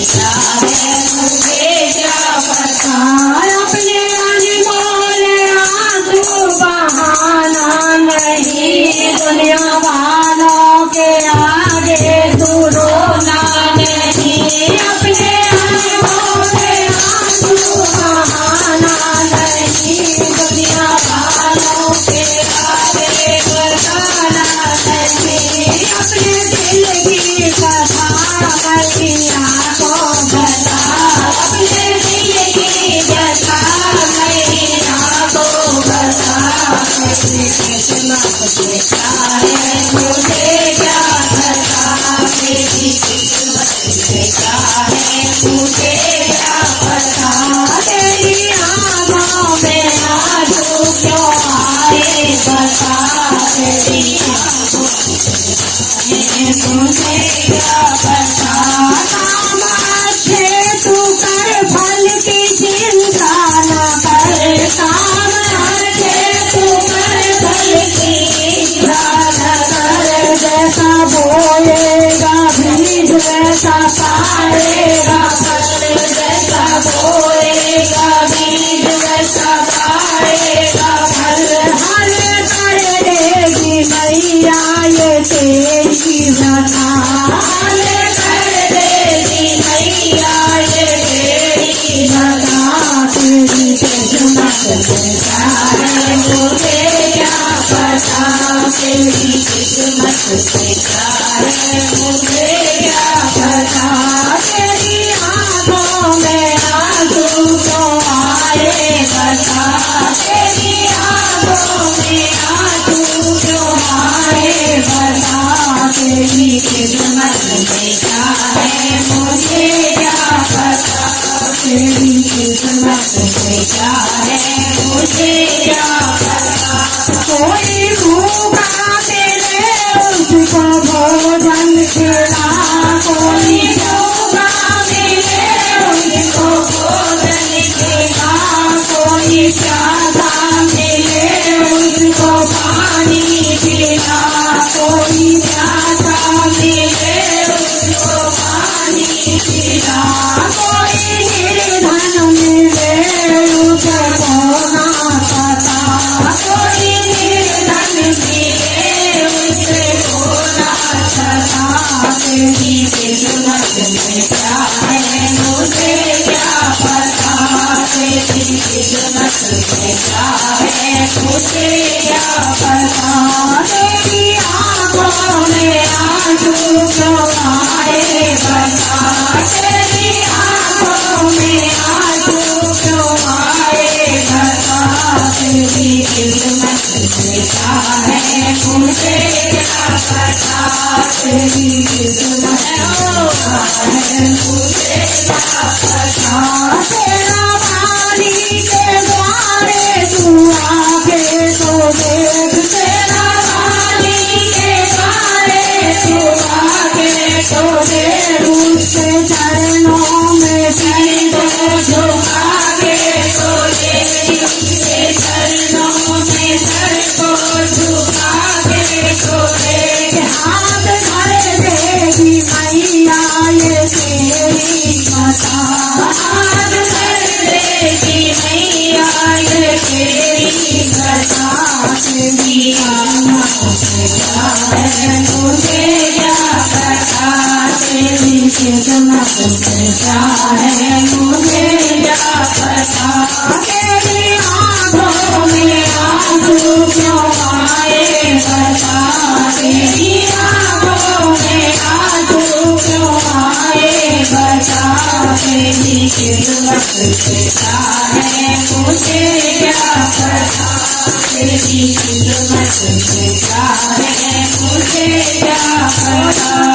क्या है मुझे क्या पता। अपने अनमोल आंसू बहाना नहीं, दुनिया वालों के आगे तू रोना नहीं। अपने अनमोल आंसू बहाना नहीं, दुनिया वालों के आगे बताना नहीं। अपने दिल की कथा मैया को बता, अपने दिल की कथा मैया को बता। मेरी किस्मत से क्या है मुझे क्या पता। मेरी किस्मत से क्या है मुझे क्या पता। तेरी आँखों में आंसू क्यों आए बता, तेरी आँखों में मुझे क्या पता। काम अच्छे तू कर, फल की चिंता न कर। काम अच्छे तू कर, फल की चिंता न कर। जैसा बोएगा बीज वैसा पाएगा फल, जैसा बोएगा बीज वैसा पाएगा फल। हल कर देगी मैया ये तेरी व्यथा, हल कर देगी मैया ये तेरी व्यथा। तेरी किस्मत से क्या है मुझे क्या पता। तेरी किस्मत से क्या है मुझे क्या पता। तेरी आँखों में आंसू क्यों आए बता, तेरी आँखों में आंसू क्यों आए बता। तेरी किस्मत से क्या है मुझे क्या पता। तेरी किस्मत से क्या है मुझे क्या पता। कोई भूखा मिले उसको भोजन खिला, कोई भूखा मिले उसको भोजन खिला। कोई प्यासा मिले उसको पानी पिला, कोई प्यासा मिले उसको पानी पिला। कोई निर्धन मिले उसको ना पता, कोई निर्धन मिले उसको ना पता। तेरी किस्मत से क्या है मुझे क्या पता। तेरी किस्मत से क्या है मुझे क्या पता। तेरी आँखों में आंसू क्यों आए बता, तेरी आँखों में आंसू क्यों आए बता। तेरी किस्मत से क्या है मुझे क्या पता। तेरी किस्मत क्या है मुझे क्या पता। तेरा वाणी के द्वारे तू आके तो देख, तेरा वाणी के द्वारे तू आके तो देख। उसके चरणों में सीधे झुका के तो देख, उसके चरणों में सर को झुका के तो देख। हाथ धर देगी मैया ये तेरी माता, हाथ धर देगी मैया ये तेरी माता। तेरी आँखों से क्या है मुझे क्या पता। तेरी किस्मत से क्या है मुझे क्या पता। तेरी आँखों में आंसू क्यों आए बता, तेरी आँखों में आंसू क्यों आए बता। तेरी किस्मत से क्या है मुझे क्या पता। तेरी किस्मत से क्या है मुझे क्या पता।